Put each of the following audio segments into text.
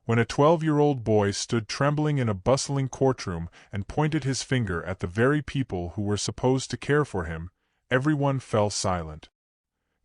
When a 12-year-old boy stood trembling in a bustling courtroom and pointed his finger at the very people who were supposed to care for him, everyone fell silent.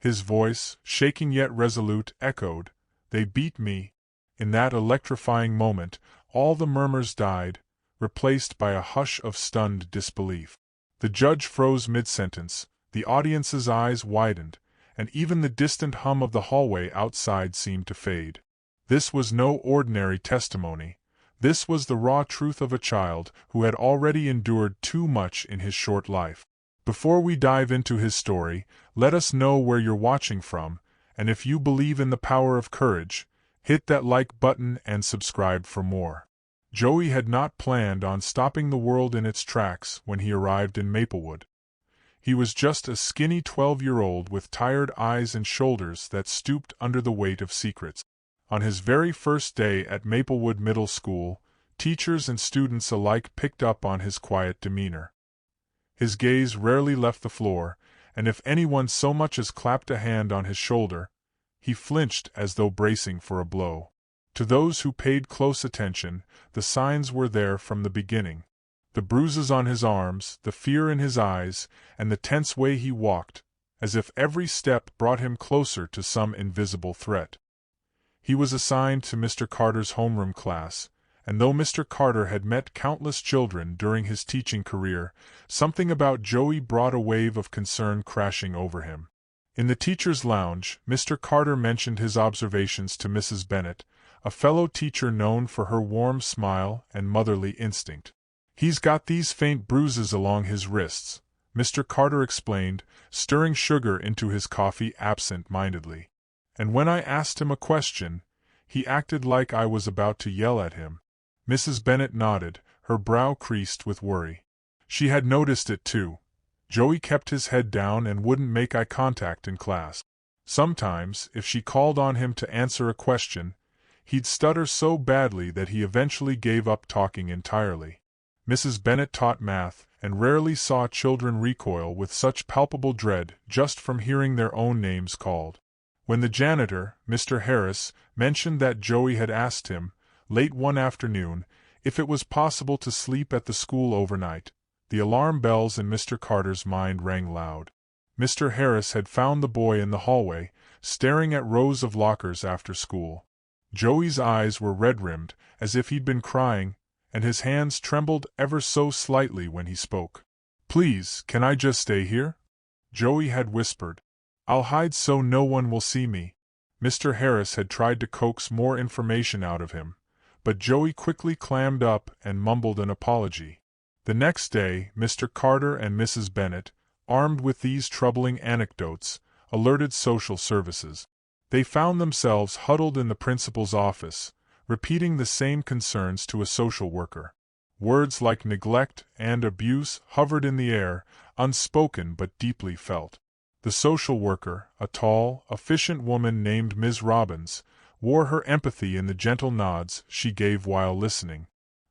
His voice, shaking yet resolute, echoed, "They beat me." In that electrifying moment, all the murmurs died, replaced by a hush of stunned disbelief. The judge froze mid-sentence, the audience's eyes widened, and even the distant hum of the hallway outside seemed to fade. This was no ordinary testimony. This was the raw truth of a child who had already endured too much in his short life. Before we dive into his story, let us know where you're watching from, and if you believe in the power of courage, hit that like button and subscribe for more. Joey had not planned on stopping the world in its tracks when he arrived in Maplewood. He was just a skinny 12-year-old with tired eyes and shoulders that stooped under the weight of secrets. On his very first day at Maplewood Middle School, teachers and students alike picked up on his quiet demeanor. His gaze rarely left the floor, and if anyone so much as clapped a hand on his shoulder, he flinched as though bracing for a blow. To those who paid close attention, the signs were there from the beginning. The bruises on his arms, the fear in his eyes, and the tense way he walked, as if every step brought him closer to some invisible threat. He was assigned to Mr. Carter's homeroom class, and though Mr. Carter had met countless children during his teaching career, something about Joey brought a wave of concern crashing over him. In the teacher's lounge, Mr. Carter mentioned his observations to Mrs. Bennett, a fellow teacher known for her warm smile and motherly instinct. "He's got these faint bruises along his wrists," Mr. Carter explained, stirring sugar into his coffee absent-mindedly. "And when I asked him a question, he acted like I was about to yell at him." Mrs. Bennett nodded, her brow creased with worry. She had noticed it too. Joey kept his head down and wouldn't make eye contact in class. Sometimes, if she called on him to answer a question, he'd stutter so badly that he eventually gave up talking entirely. Mrs. Bennett taught math, and rarely saw children recoil with such palpable dread just from hearing their own names called. When the janitor, Mr. Harris, mentioned that Joey had asked him, late one afternoon, if it was possible to sleep at the school overnight, the alarm bells in Mr. Carter's mind rang loud. Mr. Harris had found the boy in the hallway, staring at rows of lockers after school. Joey's eyes were red-rimmed, as if he'd been crying, and his hands trembled ever so slightly when he spoke. "Please, can I just stay here?" Joey had whispered. "I'll hide so no one will see me." Mr. Harris had tried to coax more information out of him, but Joey quickly clammed up and mumbled an apology. The next day, Mr. Carter and Mrs. Bennett, armed with these troubling anecdotes, alerted social services. They found themselves huddled in the principal's office, repeating the same concerns to a social worker. Words like neglect and abuse hovered in the air, unspoken but deeply felt. The social worker, a tall, efficient woman named Ms. Robbins, wore her empathy in the gentle nods she gave while listening.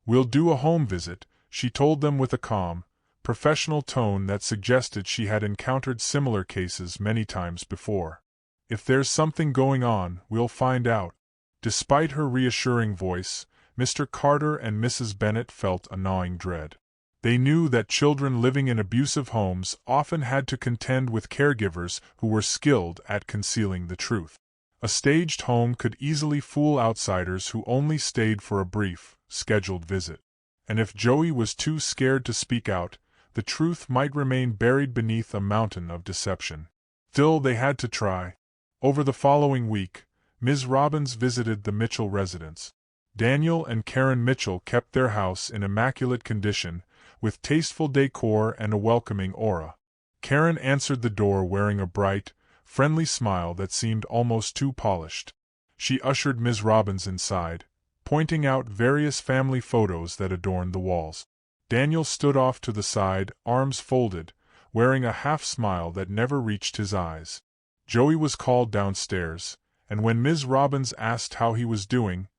"We'll do a home visit," she told them with a calm, professional tone that suggested she had encountered similar cases many times before. "If there's something going on, we'll find out." Despite her reassuring voice, Mr. Carter and Mrs. Bennett felt a gnawing dread. They knew that children living in abusive homes often had to contend with caregivers who were skilled at concealing the truth. A staged home could easily fool outsiders who only stayed for a brief, scheduled visit. And if Joey was too scared to speak out, the truth might remain buried beneath a mountain of deception. Still, they had to try. Over the following week, Ms. Robbins visited the Mitchell residence. Daniel and Karen Mitchell kept their house in immaculate condition, with tasteful decor and a welcoming aura. Karen answered the door wearing a bright, friendly smile that seemed almost too polished. She ushered Ms. Robbins inside, pointing out various family photos that adorned the walls. Daniel stood off to the side, arms folded, wearing a half-smile that never reached his eyes. Joey was called downstairs, and when Ms. Robbins asked how he was doing,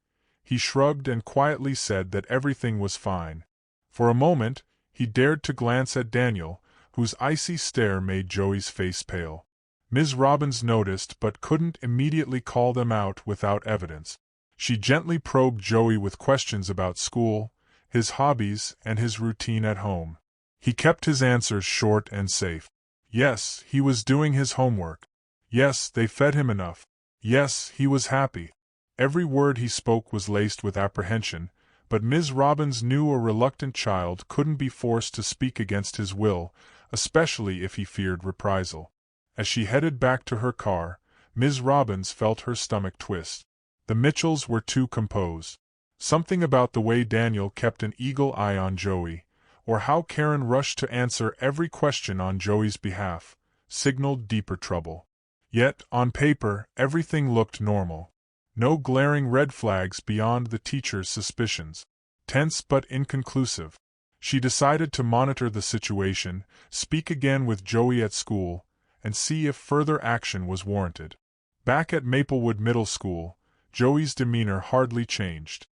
he shrugged and quietly said that everything was fine. For a moment, he dared to glance at Daniel, whose icy stare made Joey's face pale. Ms. Robbins noticed but couldn't immediately call them out without evidence. She gently probed Joey with questions about school, his hobbies, and his routine at home. He kept his answers short and safe. Yes, he was doing his homework. Yes, they fed him enough. Yes, he was happy. Every word he spoke was laced with apprehension, but Ms. Robbins knew a reluctant child couldn't be forced to speak against his will, especially if he feared reprisal. As she headed back to her car, Ms. Robbins felt her stomach twist. The Mitchells were too composed. Something about the way Daniel kept an eagle eye on Joey, or how Karen rushed to answer every question on Joey's behalf, signaled deeper trouble. Yet, on paper, everything looked normal. No glaring red flags beyond the teacher's suspicions. Tense but inconclusive. She decided to monitor the situation, speak again with Joey at school, and see if further action was warranted. Back at Maplewood Middle School, Joey's demeanor hardly changed.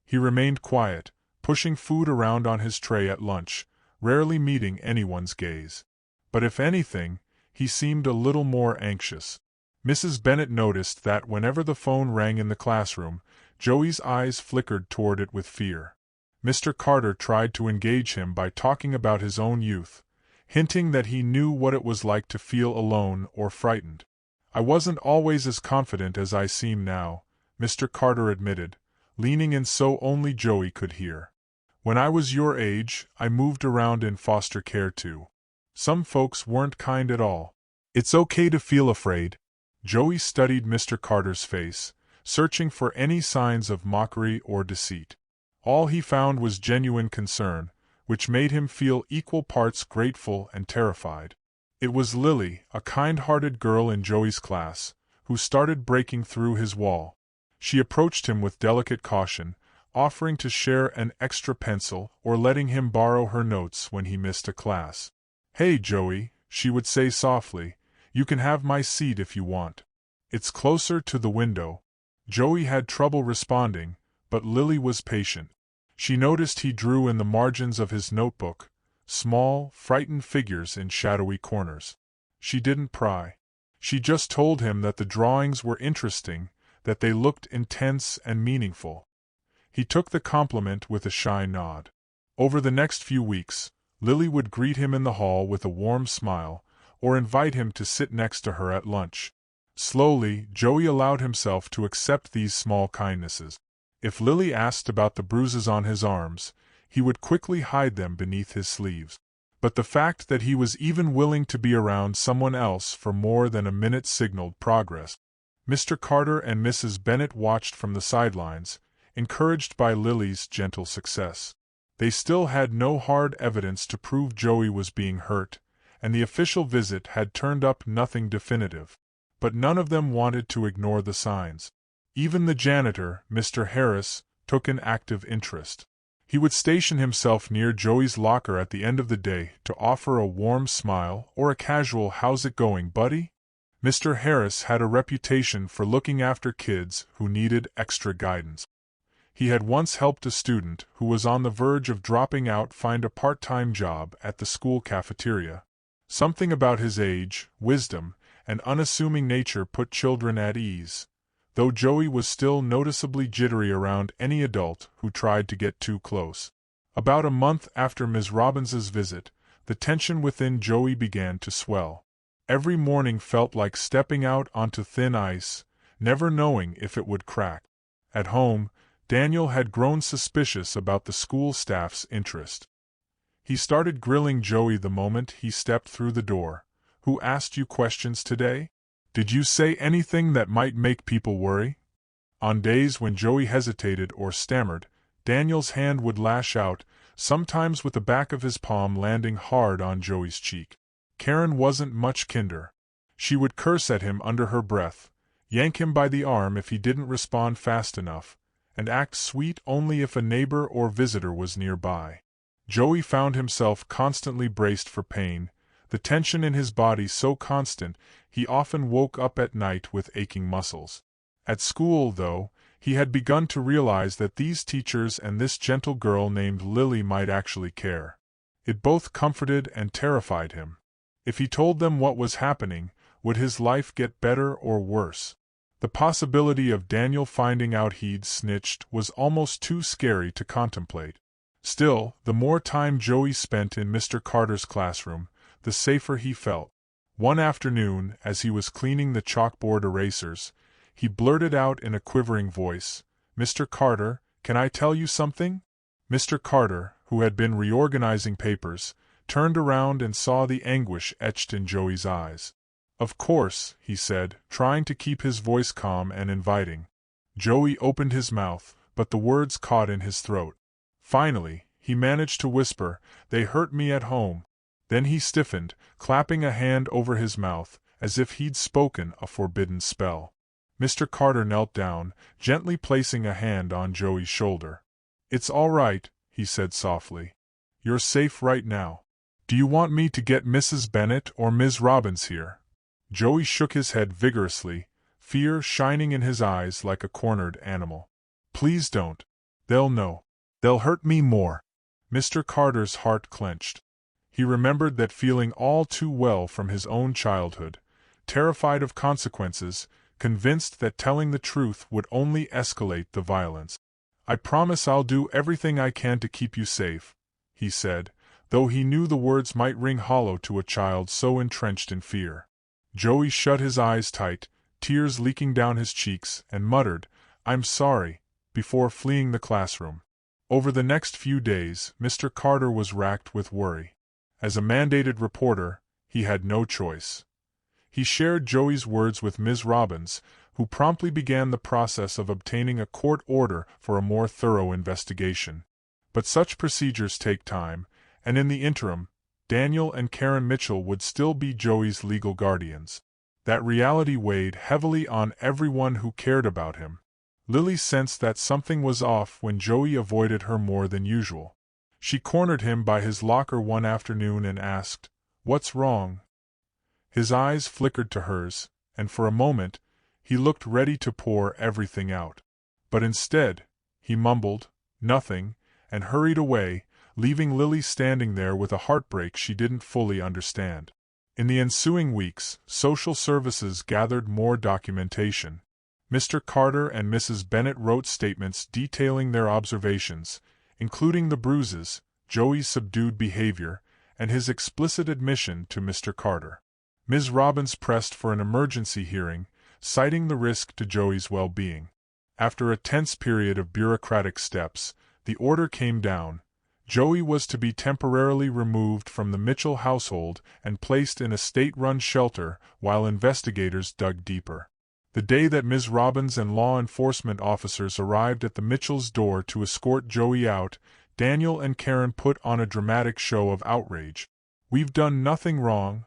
He remained quiet, pushing food around on his tray at lunch, rarely meeting anyone's gaze. But if anything, he seemed a little more anxious. Mrs. Bennet noticed that whenever the phone rang in the classroom, Joey's eyes flickered toward it with fear. Mr. Carter tried to engage him by talking about his own youth, hinting that he knew what it was like to feel alone or frightened. "I wasn't always as confident as I seem now," Mr. Carter admitted, leaning in so only Joey could hear. "When I was your age, I moved around in foster care too. Some folks weren't kind at all. It's okay to feel afraid." Joey studied Mr. Carter's face, searching for any signs of mockery or deceit. All he found was genuine concern, which made him feel equal parts grateful and terrified. It was Lily, a kind-hearted girl in Joey's class, who started breaking through his wall. She approached him with delicate caution, offering to share an extra pencil or letting him borrow her notes when he missed a class. "Hey, Joey," she would say softly, "you can have my seat if you want. It's closer to the window." Joey had trouble responding, but Lily was patient. She noticed he drew in the margins of his notebook, small, frightened figures in shadowy corners. She didn't pry. She just told him that the drawings were interesting, that they looked intense and meaningful. He took the compliment with a shy nod. Over the next few weeks, Lily would greet him in the hall with a warm smile, or invite him to sit next to her at lunch. Slowly, Joey allowed himself to accept these small kindnesses. If Lily asked about the bruises on his arms, he would quickly hide them beneath his sleeves. But the fact that he was even willing to be around someone else for more than a minute signaled progress. Mr. Carter and Mrs. Bennet watched from the sidelines, encouraged by Lily's gentle success. They still had no hard evidence to prove Joey was being hurt, and the official visit had turned up nothing definitive. But none of them wanted to ignore the signs. Even the janitor, Mr. Harris, took an active interest. He would station himself near Joey's locker at the end of the day to offer a warm smile or a casual "How's it going, buddy?" Mr. Harris had a reputation for looking after kids who needed extra guidance. He had once helped a student who was on the verge of dropping out find a part-time job at the school cafeteria. Something about his age, wisdom, and unassuming nature put children at ease, though Joey was still noticeably jittery around any adult who tried to get too close. About a month after Ms. Robbins's visit, the tension within Joey began to swell. Every morning felt like stepping out onto thin ice, never knowing if it would crack. At home, Daniel had grown suspicious about the school staff's interest. He started grilling Joey the moment he stepped through the door. "Who asked you questions today? Did you say anything that might make people worry?" On days when Joey hesitated or stammered, Daniel's hand would lash out, sometimes with the back of his palm landing hard on Joey's cheek. Karen wasn't much kinder. She would curse at him under her breath, yank him by the arm if he didn't respond fast enough, and act sweet only if a neighbor or visitor was nearby. Joey found himself constantly braced for pain, the tension in his body so constant he often woke up at night with aching muscles. At school, though, he had begun to realize that these teachers and this gentle girl named Lily might actually care. It both comforted and terrified him. If he told them what was happening, would his life get better or worse? The possibility of Daniel finding out he'd snitched was almost too scary to contemplate. Still, the more time Joey spent in Mr. Carter's classroom, the safer he felt. One afternoon, as he was cleaning the chalkboard erasers, he blurted out in a quivering voice, "Mr. Carter, can I tell you something?" Mr. Carter, who had been reorganizing papers, turned around and saw the anguish etched in Joey's eyes. "Of course," he said, trying to keep his voice calm and inviting. Joey opened his mouth, but the words caught in his throat. Finally, he managed to whisper, "They hurt me at home." Then he stiffened, clapping a hand over his mouth, as if he'd spoken a forbidden spell. Mr. Carter knelt down, gently placing a hand on Joey's shoulder. "It's all right," he said softly. "You're safe right now. Do you want me to get Mrs. Bennet or Ms. Robbins here?" Joey shook his head vigorously, fear shining in his eyes like a cornered animal. "Please don't. They'll know. They'll hurt me more." Mr. Carter's heart clenched. He remembered that feeling all too well from his own childhood, terrified of consequences, convinced that telling the truth would only escalate the violence. "I promise I'll do everything I can to keep you safe," he said, though he knew the words might ring hollow to a child so entrenched in fear. Joey shut his eyes tight, tears leaking down his cheeks, and muttered, "I'm sorry," before fleeing the classroom. Over the next few days, Mr. Carter was racked with worry. As a mandated reporter, he had no choice. He shared Joey's words with Ms. Robbins, who promptly began the process of obtaining a court order for a more thorough investigation. But such procedures take time, and in the interim, Daniel and Karen Mitchell would still be Joey's legal guardians. That reality weighed heavily on everyone who cared about him. Lily sensed that something was off when Joey avoided her more than usual. She cornered him by his locker one afternoon and asked, "What's wrong?" His eyes flickered to hers, and for a moment, he looked ready to pour everything out. But instead, he mumbled, "Nothing," and hurried away, leaving Lily standing there with a heartbreak she didn't fully understand. In the ensuing weeks, social services gathered more documentation. Mr. Carter and Mrs. Bennet wrote statements detailing their observations, including the bruises, Joey's subdued behavior, and his explicit admission to Mr. Carter. Ms. Robbins pressed for an emergency hearing, citing the risk to Joey's well-being. After a tense period of bureaucratic steps, the order came down. Joey was to be temporarily removed from the Mitchell household and placed in a state-run shelter while investigators dug deeper. The day that Ms. Robbins and law enforcement officers arrived at the Mitchells' door to escort Joey out, Daniel and Karen put on a dramatic show of outrage. "We've done nothing wrong,"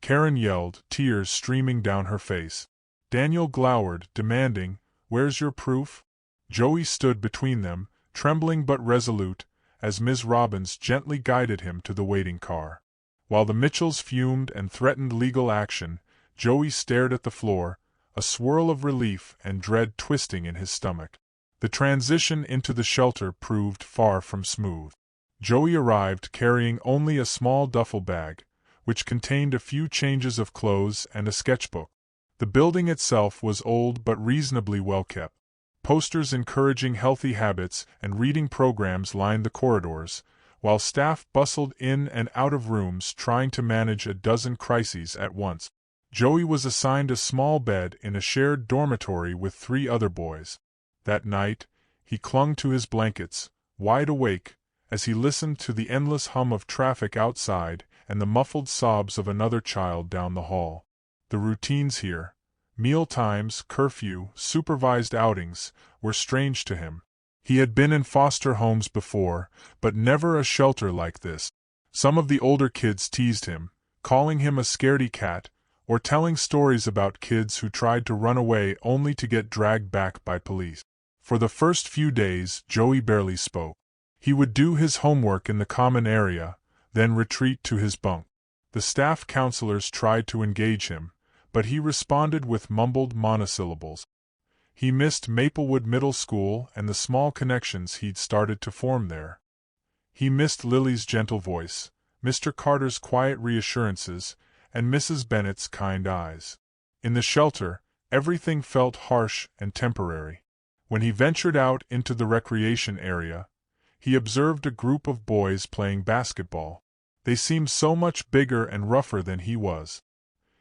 Karen yelled, tears streaming down her face. Daniel glowered, demanding, "Where's your proof?" Joey stood between them, trembling but resolute, as Ms. Robbins gently guided him to the waiting car. While the Mitchells fumed and threatened legal action, Joey stared at the floor, a swirl of relief and dread twisting in his stomach. The transition into the shelter proved far from smooth. Joey arrived carrying only a small duffel bag, which contained a few changes of clothes and a sketchbook. The building itself was old but reasonably well kept. Posters encouraging healthy habits and reading programs lined the corridors, while staff bustled in and out of rooms trying to manage a dozen crises at once. Joey was assigned a small bed in a shared dormitory with 3 other boys. That night, he clung to his blankets, wide awake, as he listened to the endless hum of traffic outside and the muffled sobs of another child down the hall. The routines here, meal times, curfew, supervised outings, were strange to him. He had been in foster homes before, but never a shelter like this. Some of the older kids teased him, calling him a scaredy cat, or telling stories about kids who tried to run away only to get dragged back by police. For the first few days, Joey barely spoke. He would do his homework in the common area, then retreat to his bunk. The staff counselors tried to engage him, but he responded with mumbled monosyllables. He missed Maplewood Middle School and the small connections he'd started to form there. He missed Lily's gentle voice, Mr. Carter's quiet reassurances, and Mrs. Bennet's kind eyes. In the shelter, Everything felt harsh and temporary. When he ventured out into the recreation area, he observed a group of boys playing basketball. They seemed so much bigger and rougher than he was.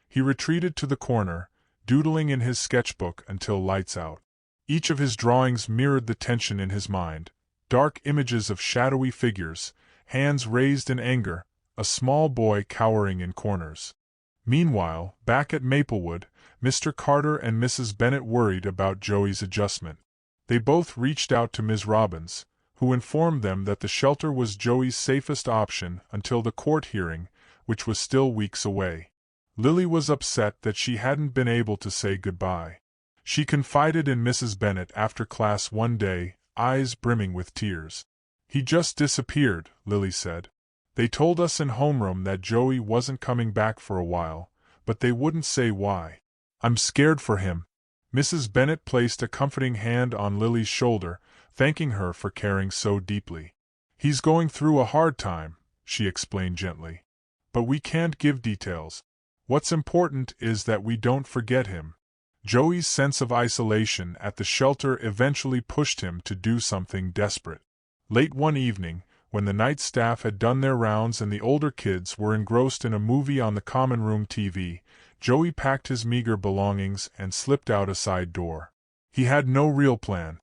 He retreated to the corner, doodling in his sketchbook until lights out. Each of his drawings mirrored the tension in his mind. Dark images of shadowy figures, hands raised in anger, a small boy cowering in corners. Meanwhile, back at Maplewood, Mr. Carter and Mrs. Bennet worried about Joey's adjustment. They both reached out to Ms. Robbins, who informed them that the shelter was Joey's safest option until the court hearing, which was still weeks away. Lily was upset that she hadn't been able to say goodbye. She confided in Mrs. Bennet after class one day, eyes brimming with tears. "He just disappeared," Lily said. "They told us in homeroom that Joey wasn't coming back for a while, but they wouldn't say why. I'm scared for him." Mrs. Bennet placed a comforting hand on Lily's shoulder, thanking her for caring so deeply. "He's going through a hard time," she explained gently. "But we can't give details. What's important is that we don't forget him." Joey's sense of isolation at the shelter eventually pushed him to do something desperate. Late one evening, when the night staff had done their rounds and the older kids were engrossed in a movie on the common room TV, Joey packed his meager belongings and slipped out a side door. He had no real plan.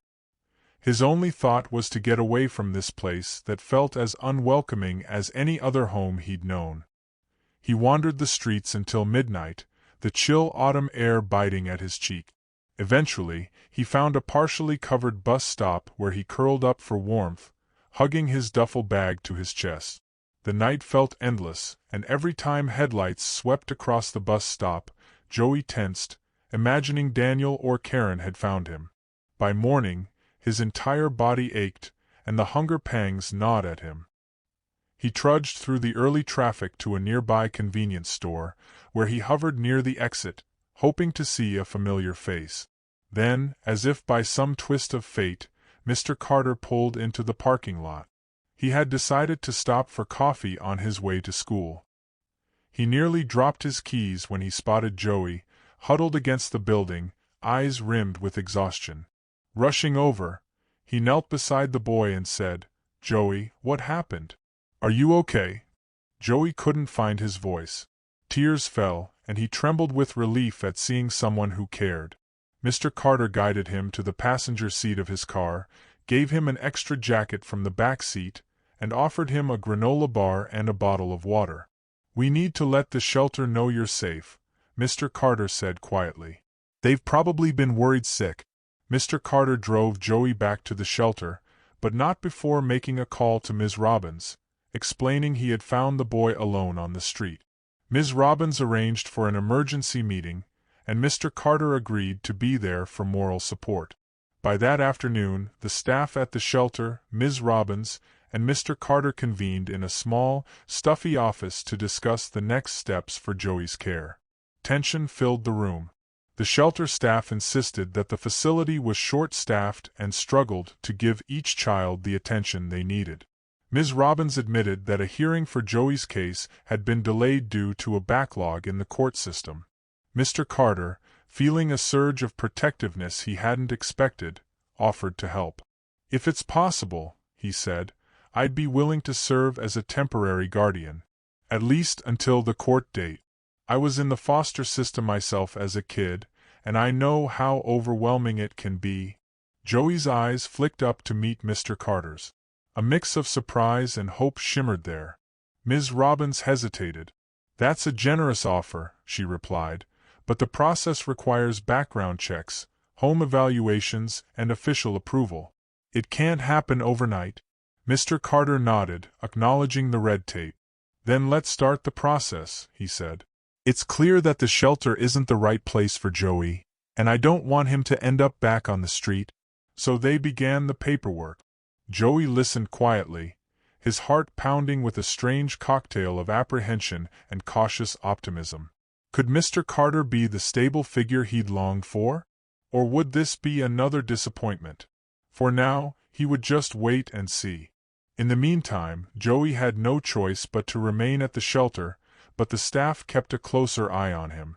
His only thought was to get away from this place that felt as unwelcoming as any other home he'd known. He wandered the streets until midnight, the chill autumn air biting at his cheek. Eventually, he found a partially covered bus stop where he curled up for warmth, hugging his duffel bag to his chest. The night felt endless, and every time headlights swept across the bus stop, Joey tensed, imagining Daniel or Karen had found him. By morning, his entire body ached, and the hunger pangs gnawed at him. He trudged through the early traffic to a nearby convenience store, where he hovered near the exit, hoping to see a familiar face. Then, as if by some twist of fate, Mr. Carter pulled into the parking lot. He had decided to stop for coffee on his way to school. He nearly dropped his keys when he spotted Joey, huddled against the building, eyes rimmed with exhaustion. Rushing over, he knelt beside the boy and said, "Joey, what happened? Are you okay?" Joey couldn't find his voice. Tears fell, and he trembled with relief at seeing someone who cared. Mr. Carter guided him to the passenger seat of his car, gave him an extra jacket from the back seat, and offered him a granola bar and a bottle of water. "We need to let the shelter know you're safe," Mr. Carter said quietly. "They've probably been worried sick." Mr. Carter drove Joey back to the shelter, but not before making a call to Ms. Robbins, explaining he had found the boy alone on the street. Ms. Robbins arranged for an emergency meeting, and Mr. Carter agreed to be there for moral support. By that afternoon, the staff at the shelter, Ms. Robbins, and Mr. Carter convened in a small, stuffy office to discuss the next steps for Joey's care. Tension filled the room. The shelter staff insisted that the facility was short-staffed and struggled to give each child the attention they needed. Ms. Robbins admitted that a hearing for Joey's case had been delayed due to a backlog in the court system. Mr. Carter, feeling a surge of protectiveness he hadn't expected, offered to help. "If it's possible," he said, "I'd be willing to serve as a temporary guardian. At least until the court date. I was in the foster system myself as a kid, and I know how overwhelming it can be." Joey's eyes flicked up to meet Mr. Carter's. A mix of surprise and hope shimmered there. Ms. Robbins hesitated. "That's a generous offer," she replied, "but the process requires background checks, home evaluations, and official approval. It can't happen overnight." Mr. Carter nodded, acknowledging the red tape. "Then let's start the process," he said. "It's clear that the shelter isn't the right place for Joey, and I don't want him to end up back on the street." So they began the paperwork. Joey listened quietly, his heart pounding with a strange cocktail of apprehension and cautious optimism. Could Mr. Carter be the stable figure he'd longed for? Or would this be another disappointment? For now, he would just wait and see. In the meantime, Joey had no choice but to remain at the shelter, but the staff kept a closer eye on him.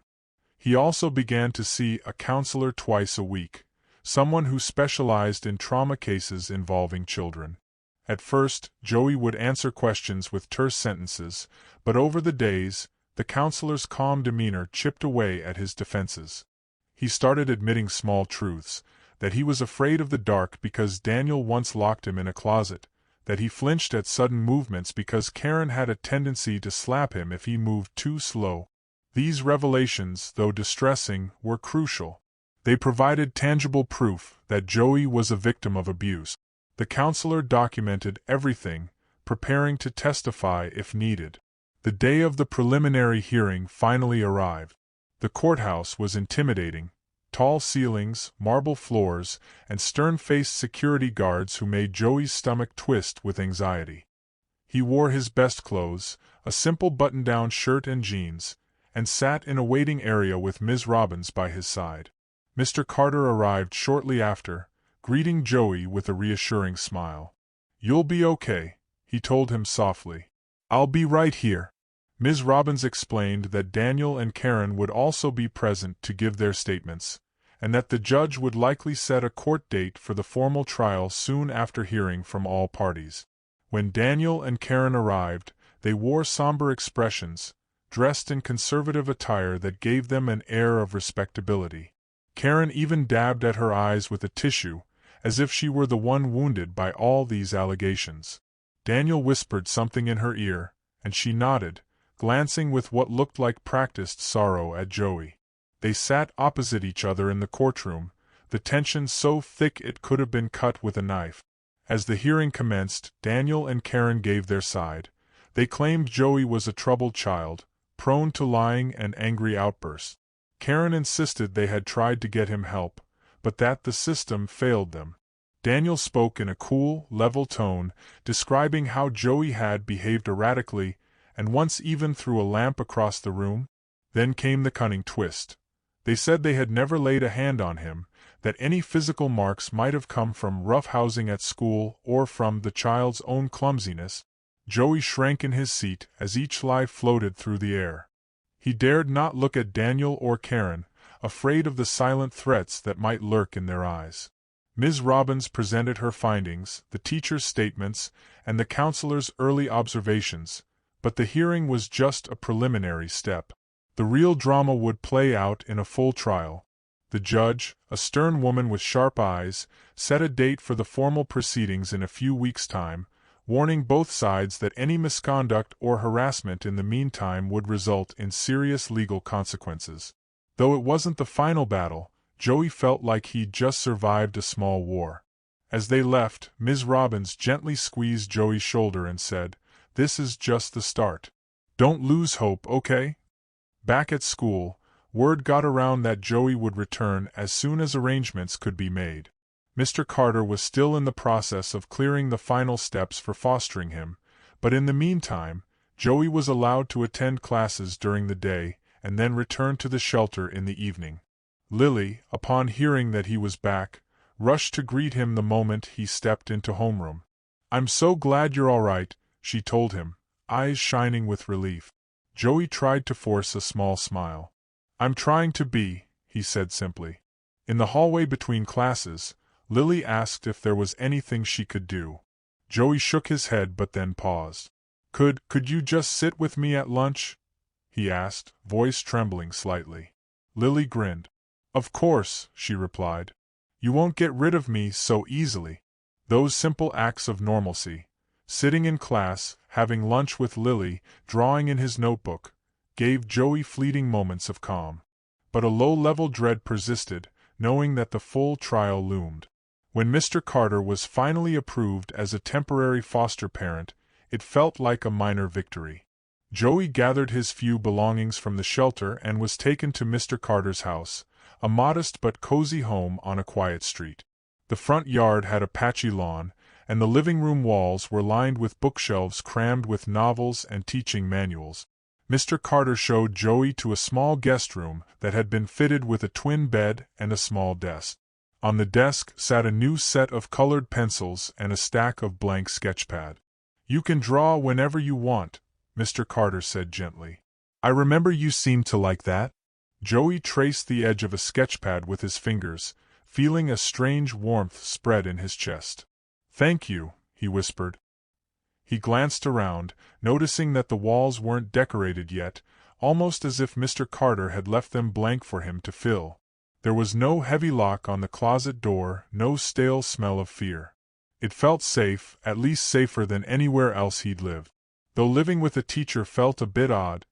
He also began to see a counselor twice a week, someone who specialized in trauma cases involving children. At first, Joey would answer questions with terse sentences, but over the days, the counselor's calm demeanor chipped away at his defenses. He started admitting small truths, that he was afraid of the dark because Daniel once locked him in a closet, that he flinched at sudden movements because Karen had a tendency to slap him if he moved too slow. These revelations, though distressing, were crucial. They provided tangible proof that Joey was a victim of abuse. The counselor documented everything, preparing to testify if needed. The day of the preliminary hearing finally arrived. The courthouse was intimidating. Tall ceilings, marble floors, and stern-faced security guards who made Joey's stomach twist with anxiety. He wore his best clothes, a simple button-down shirt and jeans, and sat in a waiting area with Ms. Robbins by his side. Mr. Carter arrived shortly after, greeting Joey with a reassuring smile. "You'll be okay," he told him softly. "I'll be right here." Ms. Robbins explained that Daniel and Karen would also be present to give their statements, and that the judge would likely set a court date for the formal trial soon after hearing from all parties. When Daniel and Karen arrived, they wore somber expressions, dressed in conservative attire that gave them an air of respectability. Karen even dabbed at her eyes with a tissue, as if she were the one wounded by all these allegations. Daniel whispered something in her ear, and she nodded, glancing with what looked like practiced sorrow at Joey. They sat opposite each other in the courtroom, the tension so thick it could have been cut with a knife. As the hearing commenced, Daniel and Karen gave their side. They claimed Joey was a troubled child, prone to lying and angry outbursts. Karen insisted they had tried to get him help, but that the system failed them. Daniel spoke in a cool, level tone, describing how Joey had behaved erratically, and once even threw a lamp across the room. Then came the cunning twist. They said they had never laid a hand on him, that any physical marks might have come from roughhousing at school or from the child's own clumsiness. Joey shrank in his seat as each lie floated through the air. He dared not look at Daniel or Karen, afraid of the silent threats that might lurk in their eyes. Ms. Robbins presented her findings, the teacher's statements, and the counselor's early observations, but the hearing was just a preliminary step. The real drama would play out in a full trial. The judge, a stern woman with sharp eyes, set a date for the formal proceedings in a few weeks' time, warning both sides that any misconduct or harassment in the meantime would result in serious legal consequences. Though it wasn't the final battle, Joey felt like he'd just survived a small war. As they left, Ms. Robbins gently squeezed Joey's shoulder and said, "This is just the start. Don't lose hope, okay?" Back at school, word got around that Joey would return as soon as arrangements could be made. Mr. Carter was still in the process of clearing the final steps for fostering him, but in the meantime, Joey was allowed to attend classes during the day and then return to the shelter in the evening. Lily, upon hearing that he was back, rushed to greet him the moment he stepped into homeroom. "I'm so glad you're all right," she told him, eyes shining with relief. Joey tried to force a small smile. "I'm trying to be," he said simply. In the hallway between classes, Lily asked if there was anything she could do. Joey shook his head but then paused. Could you just sit with me at lunch?" he asked, voice trembling slightly. Lily grinned. "Of course," she replied. "You won't get rid of me so easily." Those simple acts of normalcy, sitting in class, having lunch with Lily, drawing in his notebook, gave Joey fleeting moments of calm. But a low-level dread persisted, knowing that the full trial loomed. When Mr. Carter was finally approved as a temporary foster parent, it felt like a minor victory. Joey gathered his few belongings from the shelter and was taken to Mr. Carter's house, a modest but cozy home on a quiet street. The front yard had a patchy lawn, and the living room walls were lined with bookshelves crammed with novels and teaching manuals. Mr. Carter showed Joey to a small guest room that had been fitted with a twin bed and a small desk. On the desk sat a new set of colored pencils and a stack of blank sketchpad. "You can draw whenever you want," Mr. Carter said gently. "I remember you seemed to like that." Joey traced the edge of a sketchpad with his fingers, feeling a strange warmth spread in his chest. "Thank you," he whispered. He glanced around, noticing that the walls weren't decorated yet, almost as if Mr. Carter had left them blank for him to fill. There was no heavy lock on the closet door, no stale smell of fear. It felt safe, at least safer than anywhere else he'd lived. Though living with a teacher felt a bit odd,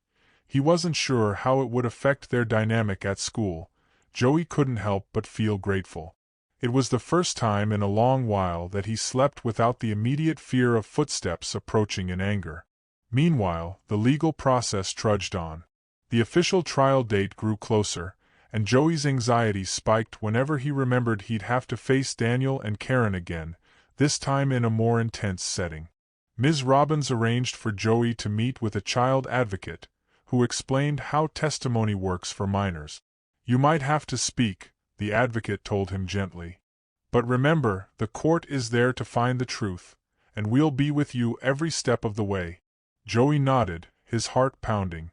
he wasn't sure how it would affect their dynamic at school. Joey couldn't help but feel grateful. It was the first time in a long while that he slept without the immediate fear of footsteps approaching in anger. Meanwhile, the legal process trudged on. The official trial date grew closer, and Joey's anxiety spiked whenever he remembered he'd have to face Daniel and Karen again, this time in a more intense setting. Ms. Robbins arranged for Joey to meet with a child advocate, who explained how testimony works for minors. "You might have to speak," the advocate told him gently. "But remember, the court is there to find the truth, and we'll be with you every step of the way." Joey nodded, his heart pounding.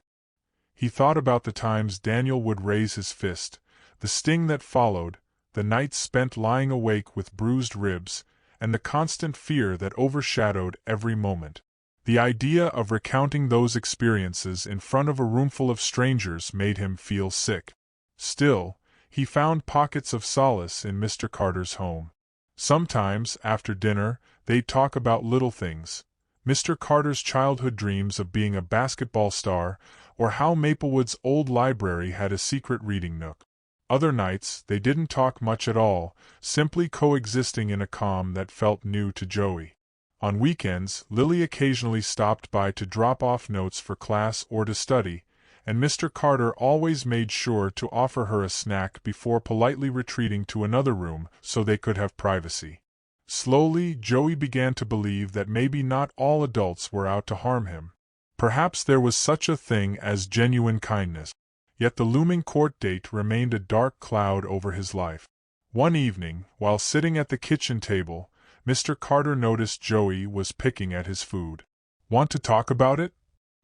He thought about the times Daniel would raise his fist, the sting that followed, the nights spent lying awake with bruised ribs, and the constant fear that overshadowed every moment. The idea of recounting those experiences in front of a roomful of strangers made him feel sick. Still, he found pockets of solace in Mr. Carter's home. Sometimes, after dinner, they'd talk about little things. Mr. Carter's childhood dreams of being a basketball star, or how Maplewood's old library had a secret reading nook. Other nights, they didn't talk much at all, simply coexisting in a calm that felt new to Joey. On weekends, Lily occasionally stopped by to drop off notes for class or to study, and Mr. Carter always made sure to offer her a snack before politely retreating to another room so they could have privacy. Slowly, Joey began to believe that maybe not all adults were out to harm him. Perhaps there was such a thing as genuine kindness. Yet the looming court date remained a dark cloud over his life. One evening, while sitting at the kitchen table, Mr. Carter noticed Joey was picking at his food. "Want to talk about it?"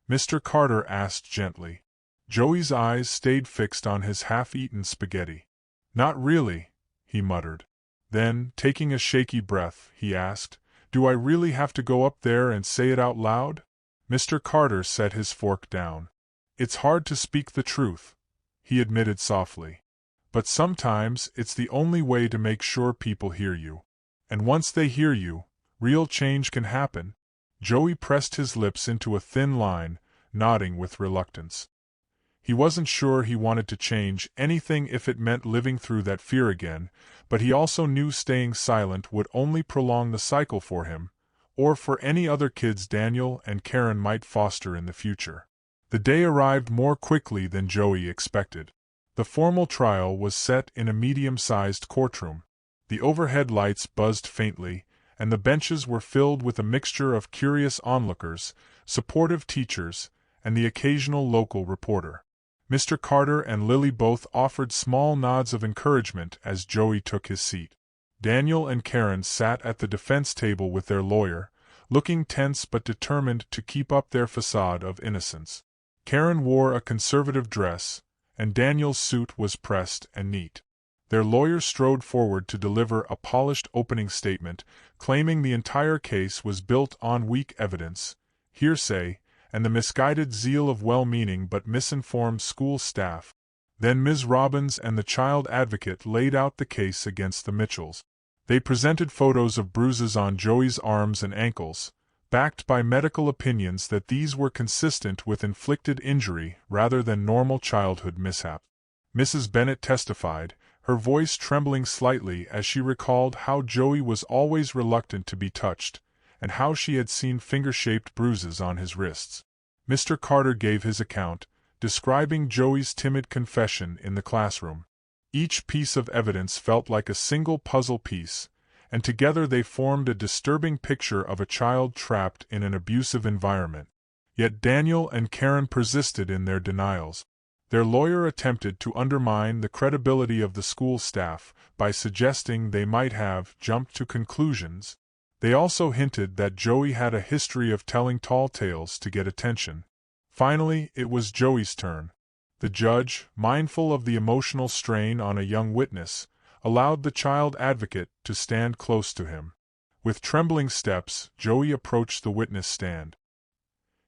Mr. Carter asked gently. Joey's eyes stayed fixed on his half-eaten spaghetti. "Not really," he muttered. Then, taking a shaky breath, he asked, "Do I really have to go up there and say it out loud?" Mr. Carter set his fork down. "It's hard to speak the truth," he admitted softly. "But sometimes it's the only way to make sure people hear you. And once they hear you, real change can happen." Joey pressed his lips into a thin line, nodding with reluctance. He wasn't sure he wanted to change anything if it meant living through that fear again, but he also knew staying silent would only prolong the cycle for him, or for any other kids Daniel and Karen might foster in the future. The day arrived more quickly than Joey expected. The formal trial was set in a medium-sized courtroom. The overhead lights buzzed faintly, and the benches were filled with a mixture of curious onlookers, supportive teachers, and the occasional local reporter. Mr. Carter and Lily both offered small nods of encouragement as Joey took his seat. Daniel and Karen sat at the defense table with their lawyer, looking tense but determined to keep up their facade of innocence. Karen wore a conservative dress, and Daniel's suit was pressed and neat. Their lawyer strode forward to deliver a polished opening statement, claiming the entire case was built on weak evidence, hearsay, and the misguided zeal of well-meaning but misinformed school staff. Then Ms. Robbins and the child advocate laid out the case against the Mitchells. They presented photos of bruises on Joey's arms and ankles, backed by medical opinions that these were consistent with inflicted injury rather than normal childhood mishap. Mrs. Bennett testified, her voice trembling slightly as she recalled how Joey was always reluctant to be touched, and how she had seen finger-shaped bruises on his wrists. Mr. Carter gave his account, describing Joey's timid confession in the classroom. Each piece of evidence felt like a single puzzle piece, and together they formed a disturbing picture of a child trapped in an abusive environment. Yet Daniel and Karen persisted in their denials. Their lawyer attempted to undermine the credibility of the school staff by suggesting they might have jumped to conclusions. They also hinted that Joey had a history of telling tall tales to get attention. Finally, it was Joey's turn. The judge, mindful of the emotional strain on a young witness, allowed the child advocate to stand close to him. With trembling steps, Joey approached the witness stand.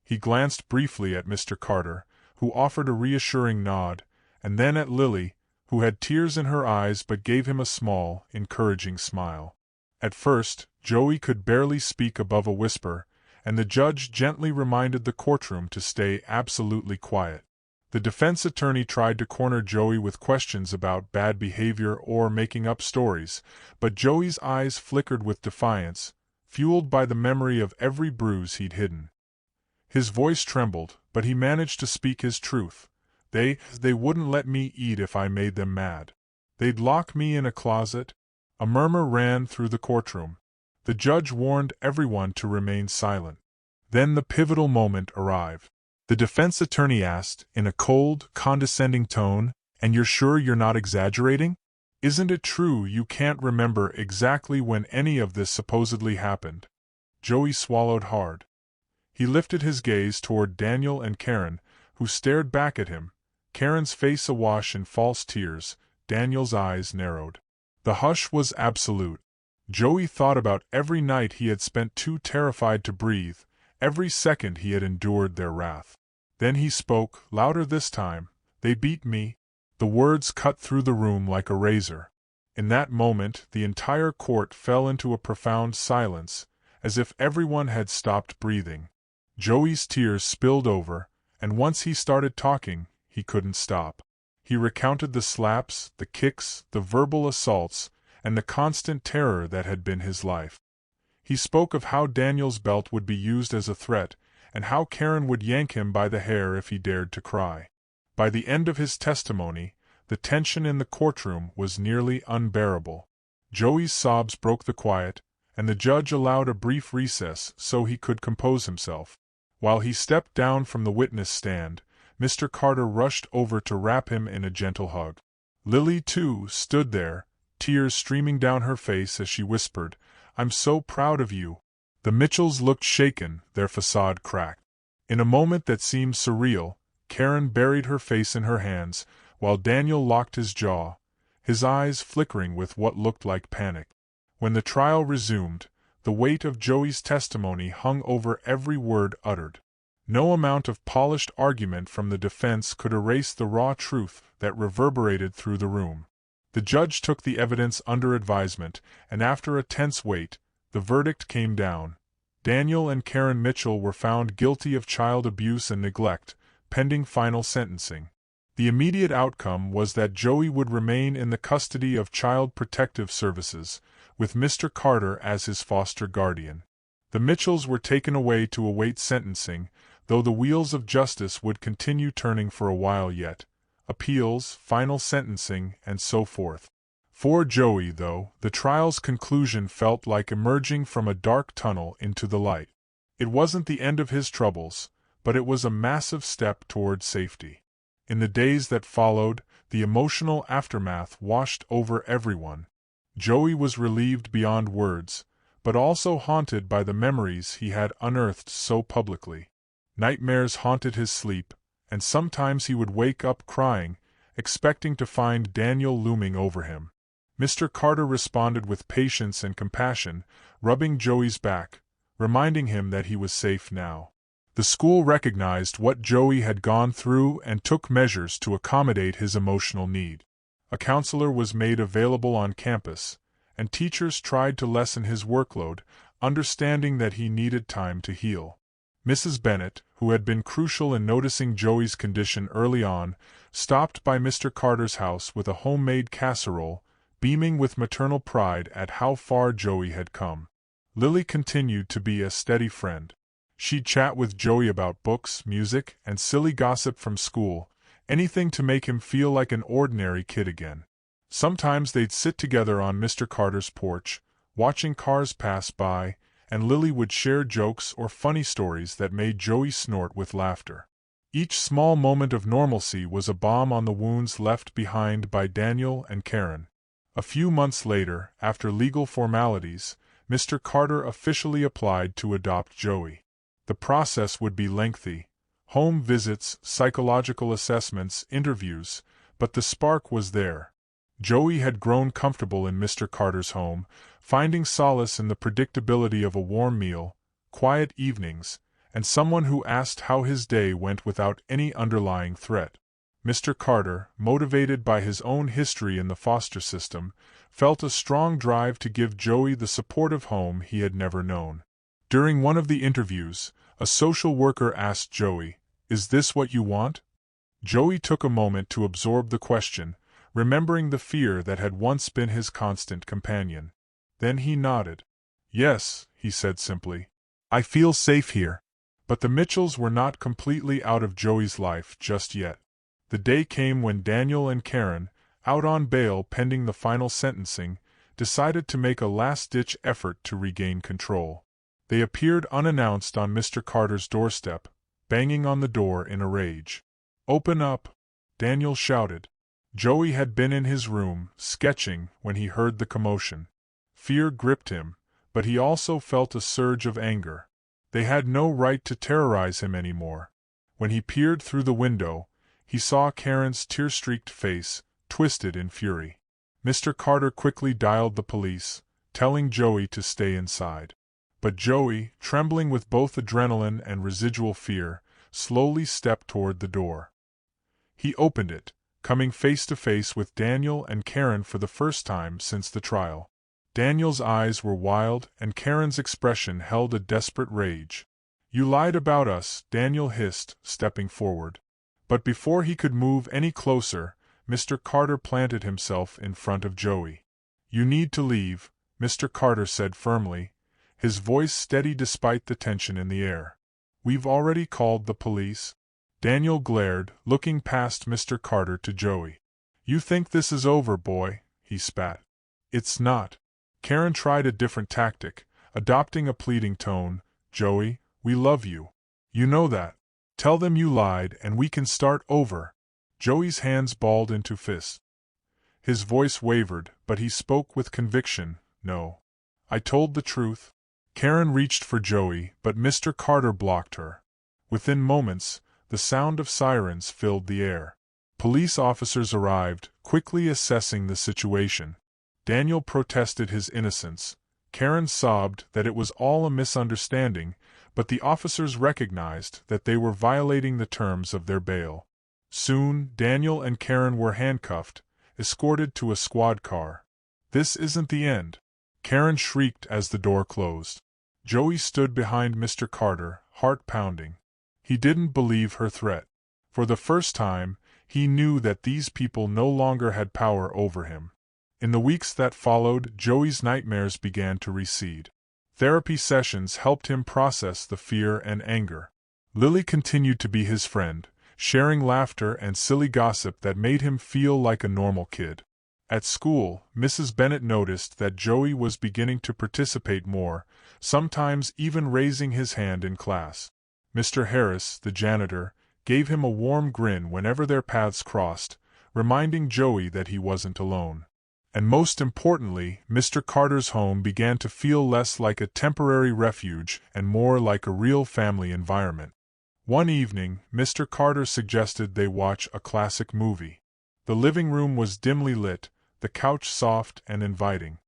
He glanced briefly at Mr. Carter, who offered a reassuring nod, and then at Lily, who had tears in her eyes but gave him a small, encouraging smile. At first, Joey could barely speak above a whisper, and the judge gently reminded the courtroom to stay absolutely quiet. The defense attorney tried to corner Joey with questions about bad behavior or making up stories, but Joey's eyes flickered with defiance, fueled by the memory of every bruise he'd hidden. His voice trembled, but he managed to speak his truth. They wouldn't let me eat if I made them mad. They'd lock me in a closet. A murmur ran through the courtroom. The judge warned everyone to remain silent. Then the pivotal moment arrived. The defense attorney asked, in a cold, condescending tone, "And you're sure you're not exaggerating? Isn't it true you can't remember exactly when any of this supposedly happened?" Joey swallowed hard. He lifted his gaze toward Daniel and Karen, who stared back at him, Karen's face awash in false tears, Daniel's eyes narrowed. The hush was absolute. Joey thought about every night he had spent too terrified to breathe, every second he had endured their wrath. Then he spoke, louder this time. "They beat me." The words cut through the room like a razor. In that moment, the entire court fell into a profound silence, as if everyone had stopped breathing. Joey's tears spilled over, and once he started talking, he couldn't stop. He recounted the slaps, the kicks, the verbal assaults, and the constant terror that had been his life. He spoke of how Daniel's belt would be used as a threat, and how Karen would yank him by the hair if he dared to cry. By the end of his testimony, the tension in the courtroom was nearly unbearable. Joey's sobs broke the quiet, and the judge allowed a brief recess so he could compose himself. While he stepped down from the witness stand, Mr. Carter rushed over to wrap him in a gentle hug. Lily, too, stood there, tears streaming down her face as she whispered, "I'm so proud of you." The Mitchells looked shaken, their facade cracked. In a moment that seemed surreal, Karen buried her face in her hands, while Daniel locked his jaw, his eyes flickering with what looked like panic. When the trial resumed, the weight of Joey's testimony hung over every word uttered. No amount of polished argument from the defense could erase the raw truth that reverberated through the room. The judge took the evidence under advisement, and after a tense wait, the verdict came down. Daniel and Karen Mitchell were found guilty of child abuse and neglect, pending final sentencing. The immediate outcome was that Joey would remain in the custody of Child Protective Services, with Mr. Carter as his foster guardian. The Mitchells were taken away to await sentencing, though the wheels of justice would continue turning for a while yet. Appeals, final sentencing, and so forth. For Joey, though, the trial's conclusion felt like emerging from a dark tunnel into the light. It wasn't the end of his troubles, but it was a massive step toward safety. In the days that followed, the emotional aftermath washed over everyone. Joey was relieved beyond words, but also haunted by the memories he had unearthed so publicly. Nightmares haunted his sleep, and sometimes he would wake up crying, expecting to find Daniel looming over him. Mr. Carter responded with patience and compassion, rubbing Joey's back, reminding him that he was safe now. The school recognized what Joey had gone through and took measures to accommodate his emotional need. A counselor was made available on campus, and teachers tried to lessen his workload, understanding that he needed time to heal. Mrs. Bennett, who had been crucial in noticing Joey's condition early on, stopped by Mr. Carter's house with a homemade casserole, beaming with maternal pride at how far Joey had come. Lily continued to be a steady friend. She'd chat with Joey about books, music, and silly gossip from school, anything to make him feel like an ordinary kid again. Sometimes they'd sit together on Mr. Carter's porch, watching cars pass by, and Lily would share jokes or funny stories that made Joey snort with laughter. Each small moment of normalcy was a balm on the wounds left behind by Daniel and Karen. A few months later, after legal formalities, Mr. Carter officially applied to adopt Joey. The process would be lengthy, Home visits, psychological assessments, interviews, but the spark was there. Joey had grown comfortable in Mr. Carter's home, finding solace in the predictability of a warm meal, quiet evenings, and someone who asked how his day went without any underlying threat. Mr. Carter, motivated by his own history in the foster system, felt a strong drive to give Joey the supportive home he had never known. During one of the interviews, a social worker asked Joey, "Is this what you want?" Joey took a moment to absorb the question, remembering the fear that had once been his constant companion. Then he nodded. "Yes," he said simply. "I feel safe here." But the Mitchells were not completely out of Joey's life just yet. The day came when Daniel and Karen, out on bail pending the final sentencing, decided to make a last-ditch effort to regain control. They appeared unannounced on Mr. Carter's doorstep, banging on the door in a rage. "Open up!" Daniel shouted. Joey had been in his room, sketching, when he heard the commotion. Fear gripped him, but he also felt a surge of anger. They had no right to terrorize him anymore. When he peered through the window, he saw Karen's tear-streaked face, twisted in fury. Mr. Carter quickly dialed the police, telling Joey to stay inside. But Joey, trembling with both adrenaline and residual fear, slowly stepped toward the door. He opened it, coming face to face with Daniel and Karen for the first time since the trial. Daniel's eyes were wild, and Karen's expression held a desperate rage. "You lied about us," Daniel hissed, stepping forward. But before he could move any closer, Mr. Carter planted himself in front of Joey. "You need to leave," Mr. Carter said firmly, his voice steady despite the tension in the air. "We've already called the police." Daniel glared, looking past Mr. Carter to Joey. "You think this is over, boy," he spat. "It's not." Karen tried a different tactic, adopting a pleading tone. "Joey, we love you. You know that. Tell them you lied and we can start over." Joey's hands balled into fists. His voice wavered, but he spoke with conviction. "No. I told the truth." Karen reached for Joey, but Mr. Carter blocked her. Within moments, the sound of sirens filled the air. Police officers arrived, quickly assessing the situation. Daniel protested his innocence. Karen sobbed that it was all a misunderstanding, but the officers recognized that they were violating the terms of their bail. Soon, Daniel and Karen were handcuffed, escorted to a squad car. "This isn't the end," Karen shrieked as the door closed. Joey stood behind Mr. Carter, heart pounding. He didn't believe her threat. For the first time, he knew that these people no longer had power over him. In the weeks that followed, Joey's nightmares began to recede. Therapy sessions helped him process the fear and anger. Lily continued to be his friend, sharing laughter and silly gossip that made him feel like a normal kid. At school, Mrs. Bennett noticed that Joey was beginning to participate more, sometimes even raising his hand in class. Mr. Harris, the janitor, gave him a warm grin whenever their paths crossed, reminding Joey that he wasn't alone. And most importantly, Mr. Carter's home began to feel less like a temporary refuge and more like a real family environment. One evening, Mr. Carter suggested they watch a classic movie. The living room was dimly lit, the couch soft and inviting.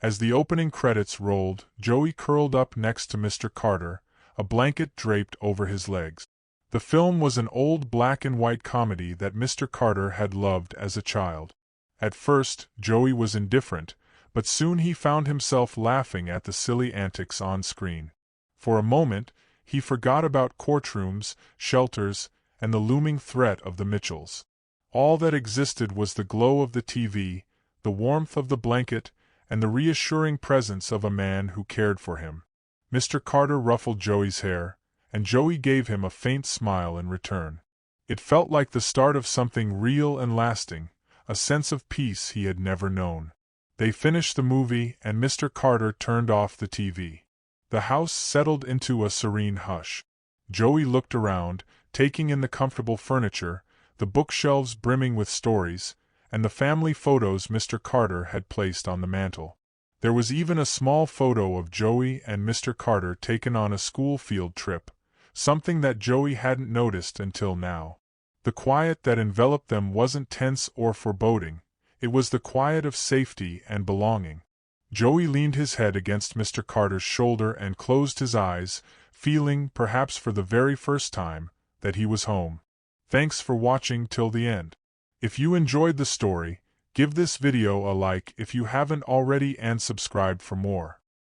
As the opening credits rolled, Joey curled up next to Mr. Carter, a blanket draped over his legs. The film was an old black-and-white comedy that Mr. Carter had loved as a child. At first, Joey was indifferent, but soon he found himself laughing at the silly antics on screen. For a moment, he forgot about courtrooms, shelters, and the looming threat of the Mitchells. All that existed was the glow of the TV, the warmth of the blanket, and the reassuring presence of a man who cared for him. Mr. Carter ruffled Joey's hair, and Joey gave him a faint smile in return. It felt like the start of something real and lasting, a sense of peace he had never known. They finished the movie, and Mr. Carter turned off the TV. The house settled into a serene hush. Joey looked around, taking in the comfortable furniture, the bookshelves brimming with stories, and the family photos Mr. Carter had placed on the mantel. There was even a small photo of Joey and Mr. Carter taken on a school field trip, something that Joey hadn't noticed until now. The quiet that enveloped them wasn't tense or foreboding, it was the quiet of safety and belonging. Joey leaned his head against Mr. Carter's shoulder and closed his eyes, feeling, perhaps for the very first time, that he was home. Thanks for watching till the end. If you enjoyed the story, give this video a like if you haven't already and subscribe for more.